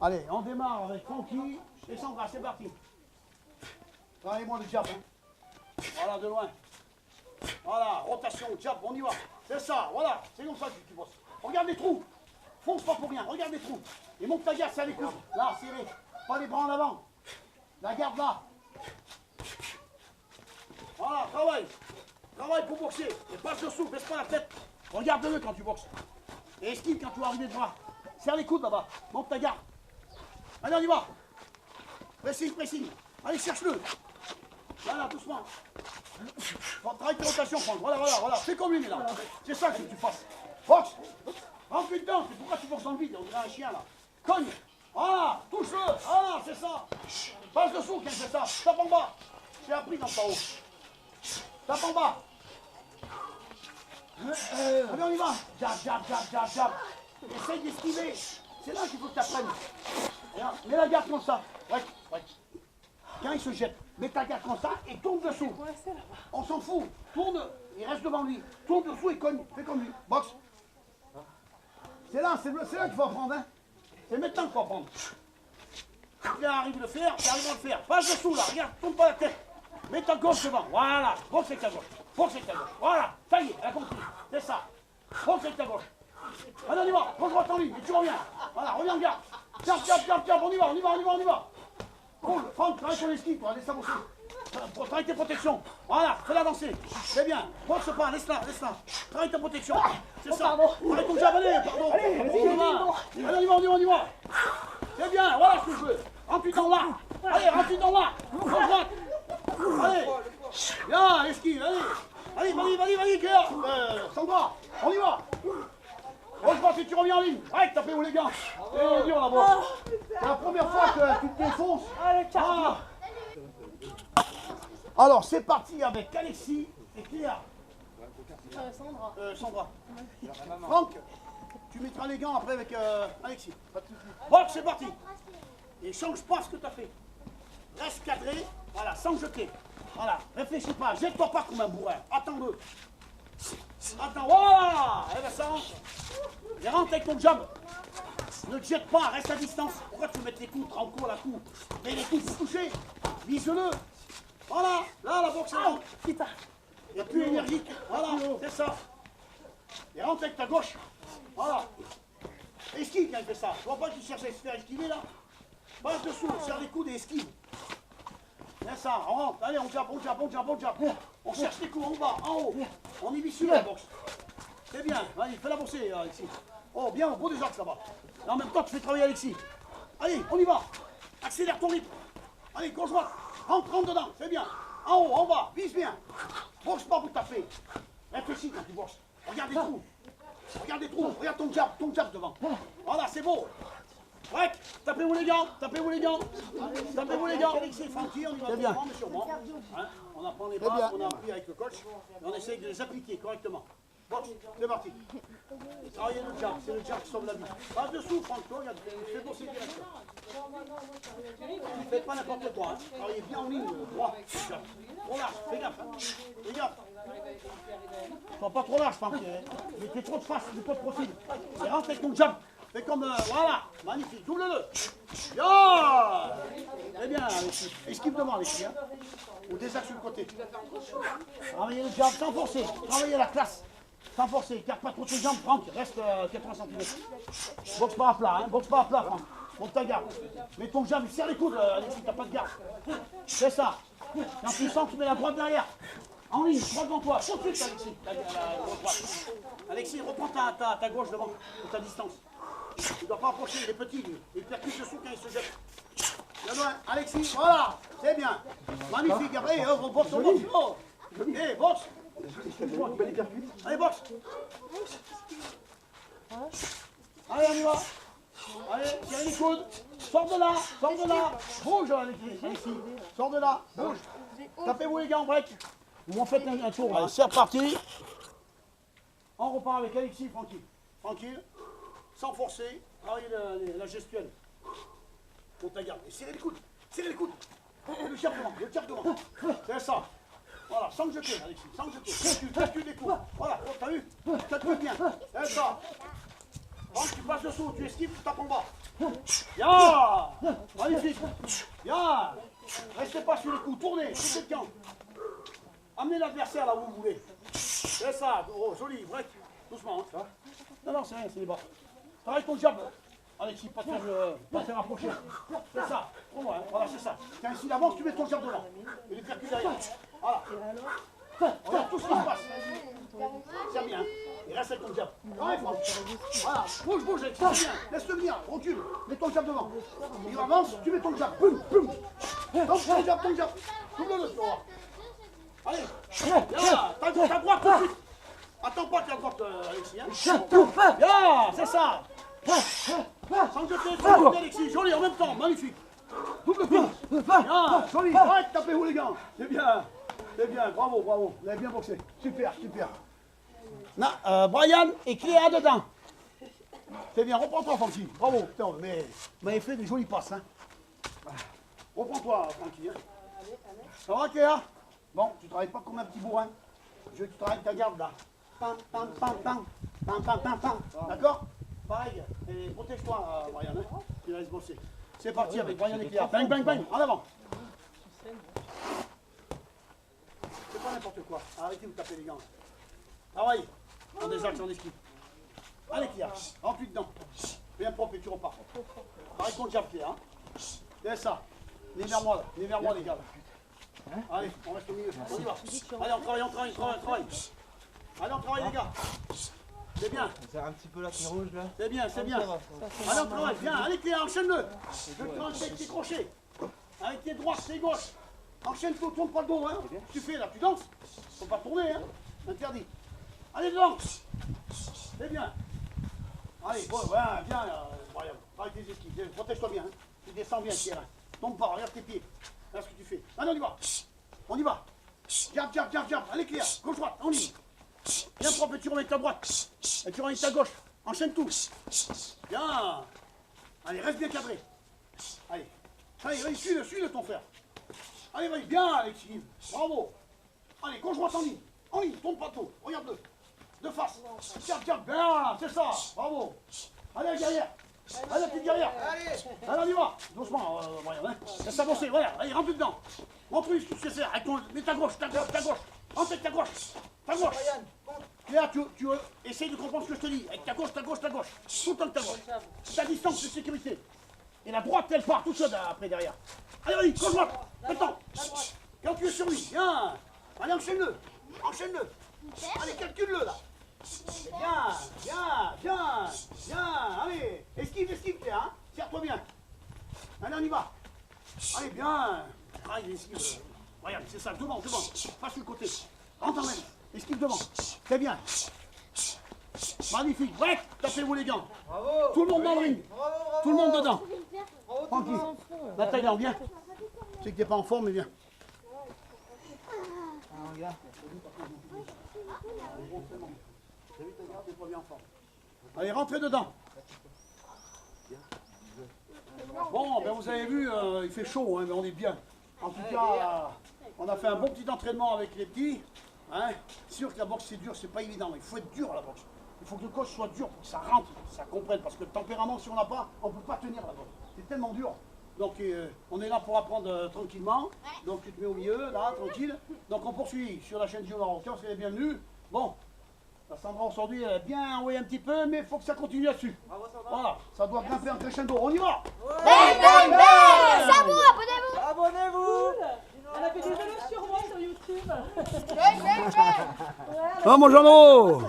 Allez, on démarre avec Francky et Sandra, c'est parti. Travaillez-moi le jab. Hein. Voilà, de loin. Voilà, rotation, jab, on y va. C'est ça, voilà, c'est comme ça que tu bosses. Regarde les trous. Fonce pas pour rien, regarde les trous. Et monte ta garde, ça les coups. Là, serré. Pas les bras en avant. La garde là. Voilà, travaille. Travaille pour boxer. Et passe dessous, baisse pas la tête. Regarde-le quand tu boxes. Et esquive quand tu vas arriver de bras. Serre les coudes là-bas. Monte ta garde. Allez, on y va. Pressing, pressing. Allez, cherche-le. Voilà, doucement. Travaille tes rotations, Franck. Voilà, voilà, voilà. Fais comme lui, là. C'est ça que tu fasses. Boxe. Rentre dedans. Pourquoi tu boxes dans le vide? On dirait un chien, là. Cogne. Voilà, touche-le. Voilà, c'est ça. Passe dessous, quand c'est ça. Tape en bas. J'ai appris dans ta haut. Tape en bas. Allez, on y va. Jab, jab, jab, jab, jab. Essaye d'esquiver. C'est là qu'il faut que tu apprennes. Mets la garde comme ça. Ouais, ouais. Quand il se jette, mets ta garde comme ça et tourne dessous. On s'en fout. Tourne, il reste devant lui. Tourne dessous et cogne. Fais comme lui. Boxe. C'est là qu'il faut apprendre. Hein. C'est maintenant qu'il faut apprendre. Tu arrives à le faire, tu arrives à le faire. Passe dessous là, regarde, tourne pas la tête. Mets ta gauche devant. Voilà. Boxe avec ta gauche. Boxe avec ta gauche. Voilà. Ça y est, elle a compris. C'est ça. Boxe avec ta gauche. Allez, on y va. Gauche droite en ligne. Et tu reviens. Voilà, reviens en garde. Tiens, tiens, tiens, tiens. On y va, on y va, on y va, on y va. Cool. Franck, travaille ton esquive, toi. Laisse-la bosser. Travaille tes protections. Voilà, fais-la danser. C'est bien. Boxe pas, laisse-la, laisse-la. Travaille ta protection. C'est ça. Travaille ton jab, allez, pardon. Allez, on y va, on y va, on y va. C'est bien, voilà ce que je veux. Rentre dans là. Allez, rentre dans là. Gauche droite. Allez. Bien, esquive, allez. Allez, vas-y, Claire. Sandra, on y va. Gauche droite et tu reviens en ligne. Arrête, tapez où les gants. C'est dur là-bas. C'est la première fois que tu te défonces. Alors, c'est parti avec Alexis et Cléa. Sandra. Sandra. Franck, tu mettras les gants après avec Alexis. Box, c'est parti. Et change pas ce que tu as fait. Reste cadré, voilà, sans jeter. Voilà, réfléchis pas, jette-toi pas comme un bourrin. Attends-le. Attends, voilà. Et ben ça rentre. Et rentre avec ton jab. Ne te jette pas, reste à distance. Pourquoi tu mets les coups tranquilles à la coupe? Mets les coups pour toucher. Vise-le. Voilà, là la boxe est rentre. Il est plus énergique. Voilà, c'est ça. Et rentre avec ta gauche. Voilà. Esquive quand il fait ça. Tu vois pas qu'il cherche à se faire esquiver là? Passe dessous, serre les coudes et esquive. C'est ça, on rentre. Allez, on jab, on jab, on jab, on jab. On cherche les coups en bas, en haut. On est vicieux la boxe. C'est bien. Allez, fais-la bosser, Alexis. Oh, bien, beau des axes là-bas. Là, en même temps, tu fais travailler Alexis. Allez, on y va. Accélère ton rythme. Allez, gauche droite. Rentre dedans, c'est bien. En haut, en bas, vise bien. Boxe pas pour taper. Réfléchis quand tu boxes. Regarde les trous. Regarde les trous. Regarde ton jab devant. Voilà, c'est beau. Ouais, tapez-vous les gants, tapez-vous les gants. Tapez-vous les gants. Alexis, Francky, on y va doucement, mais sûrement. Hein, on apprend les bases, on a appris avec le coach. Et on essaye de les appliquer correctement. Bon, c'est parti. Travaillez le jab, c'est le jab qui sauve la vie. Passe dessous, Franck, toi, regarde, fais bosser direct. Faites pas n'importe quoi, hein. Travaillez bien en ligne, droit. Trop large, fais gaffe, hein. Fais gaffe. Sois pas trop large, Franck. Mettez trop de face, trop de profil. Et rentre avec ton jab. Fais comme, voilà, magnifique, double-le. Yeah. Très bien, Alexis. Esquive devant, Alexis, hein. Ou des axes sur le côté. Travaillez le jab sans forcer. Travaillez la classe. Sans forcer, garde pas trop tes jambes, Franck, reste 80 cm. Boxe pas à plat, hein, boxe pas à plat, Franck. Monte ta garde. Mets ton jab, serre les coudes, Alexis, t'as pas de garde. C'est ça. Quand tu sens, tu mets la droite derrière. En ligne, droit devant toi. Tout de suite, Alexis. La droite. Alexis, reprends ta gauche devant, de ta distance. Tu ne dois pas approcher, il est petit, lui. Il percute dessous quand il se jette. Bien loin, Alexis, voilà, c'est bien. Magnifique, après, on boxe, on boxe. Oh. Allez, boxe. Allez, boxe. Allez, on y va. Allez, tirez les coudes. Sors de là, sors de là. Bouge, Alexis. Sors de là, bouge. Tapez-vous les gars en break. Ou on fait un tour. Allez, c'est reparti. On repart avec Alexis, tranquille. Tranquille. Sans forcer. Travaillez la gestuelle. Pour ta garde. Et serrez les coudes. Serrez les coudes. Le tire devant. Le tire devant. C'est ça. Voilà, sans jeter, Alexis, sans jeter. Calcule les coups. Voilà, t'as vu? Calcule bien. C'est ça. Donc tu passes dessous, tu esquives, tu tapes en bas. Bien. Magnifique. Bien. Restez pas sur les coups. Tournez. Tournez de camp. Amenez l'adversaire là où vous voulez. C'est ça. Oh, joli. Break. Doucement. Hein. Ça va? Non, c'est rien. C'est les bas. Travaille ton jab. Alexis, pas te faire approcher. C'est ça. Au moins, hein. Voilà, c'est ça. Tiens, ici d'avance, tu mets ton jab devant. Et les percus derrière. Voilà. Regarde tout ce qui se passe. C'est bien. Il reste avec ton jab. Ouais, voilà. Bouge, Alexis. Bien. Laisse-le venir. Recule. Mets ton jab devant. Il avance, tu mets ton jab. Boum. Donc, ton jab. Double-le, tu vas voir. Allez. Bien. Ta droite tout de suite. Attends pas que la droite, Alexis. Hein. Bien, c'est ça. Sans jeter, Alexis, joli en même temps, magnifique. Double coup. Bien, joli, arrête, tapez-vous les gants. C'est bien, bravo, vous avez bien boxé. Super. Brian et Cléa dedans. C'est bien, reprends-toi, Francky. Bravo, putain, mais vous m'avez fait des jolies passes. Hein. Reprends-toi, Francky. Hein. Ça va, Cléa? Bon, tu travailles pas comme un petit bourrin. Je veux que tu travailles ta garde là. Pam. D'accord? Pareil, et protège-toi, Brian, hein. Tu laisses bosser. C'est parti avec Brian et Cléa. Bang, en avant. C'est pas n'importe quoi. Arrêtez de vous taper les gants. Travaille. En des axes, en esquive. Allez, Cléa, rentre dedans. Bien propre et tu repars. Pareil qu'on jab, Cléa. Hein. C'est ça. Venez vers moi, les gars. Là. Allez, on reste au milieu. On y va. Allez, on travaille. Allez, on travaille, les gars. C'est bien. On serre un petit peu la pied rouge là. C'est bien. Allez, on travaille, viens, allez Cléa, enchaîne-le. Je te prends avec tes crochets. Avec tes droites, tes gauches. Enchaîne-toi, tourne pas le dos, hein. Tu fais là, tu danses. Faut pas tourner, hein. Interdit. Allez, dedans. C'est bien. Allez, bon, viens, Brian. Avec tes esquives, protège-toi bien. Hein. Tu descends bien, Cléa. Tombe pas, regarde tes pieds. Regarde ce que tu fais. Allez, on y va. Jab. Allez, Cléa, gauche-droite, en ligne. Bien propre, et tu remets ta droite. Et tu remets ta gauche. Enchaîne tout. Bien. Allez, reste bien cadré. Allez, vas-y, suis-le ton frère. Allez, vas-y, bien, Alexis. Bravo. Allez, gauche-droite en ligne. Tourne pas trop. Regarde-le. De face. Jab, bien, c'est ça. Bravo. Allez, la guerrière. Allez, la petite guerrière. Allez, on y va. Doucement, Brian. Hein. Laisse avancer, voilà. Allez, rentre dedans. Montre-lui ce que tu sais faire. Mets ta gauche. Rentre avec ta gauche. Là, tu essayes de comprendre ce que je te dis. Avec ta gauche. Tout le temps que ta gauche. Ta distance de sécurité. Et la droite, elle part tout seul après derrière. Allez, vas-y, gauche-droite. Maintenant. Quand tu es sur lui. Bien. Allez, enchaîne-le. Allez, calcule-le là. Bien. Allez, esquive, Cléa. Hein. Serre-toi bien. Allez, on y va. Allez, bien. Allez, esquive. Regarde, c'est ça, devant. Pas sur le côté. Rentre en même. Esquive devant. C'est bien. Magnifique. Bref, tapez-vous les gants. Bravo. Tout le monde dans le ring. Bravo. Tout le monde dedans. Bravo, Tranquille. Nathalie, viens. Je sais que t'es pas en forme, mais viens. Regarde. Allez, rentrez dedans. Bon, ben vous avez vu, il fait chaud, hein, mais on est bien. En tout cas, on a fait un bon petit entraînement avec les petits. Hein. C'est sûr que la boxe c'est dur, c'est pas évident. Il faut être dur à la boxe. Il faut que le coach soit dur pour que ça rentre, que ça comprenne. Parce que le tempérament, si on n'a pas, on ne peut pas tenir la boxe. C'est tellement dur. Donc on est là pour apprendre tranquillement. Donc tu te mets au milieu, là, tranquille. Donc on poursuit sur la chaîne du Marocain, c'est les bienvenus. Bon, la Sandra aujourd'hui elle a bien envoyé un petit peu, mais il faut que ça continue là-dessus. Voilà, ça doit grimper en crescendo. On y va. Abonnez-vous. Elle a fait des vidéos sur moi sur YouTube. Ah mon Jeannot.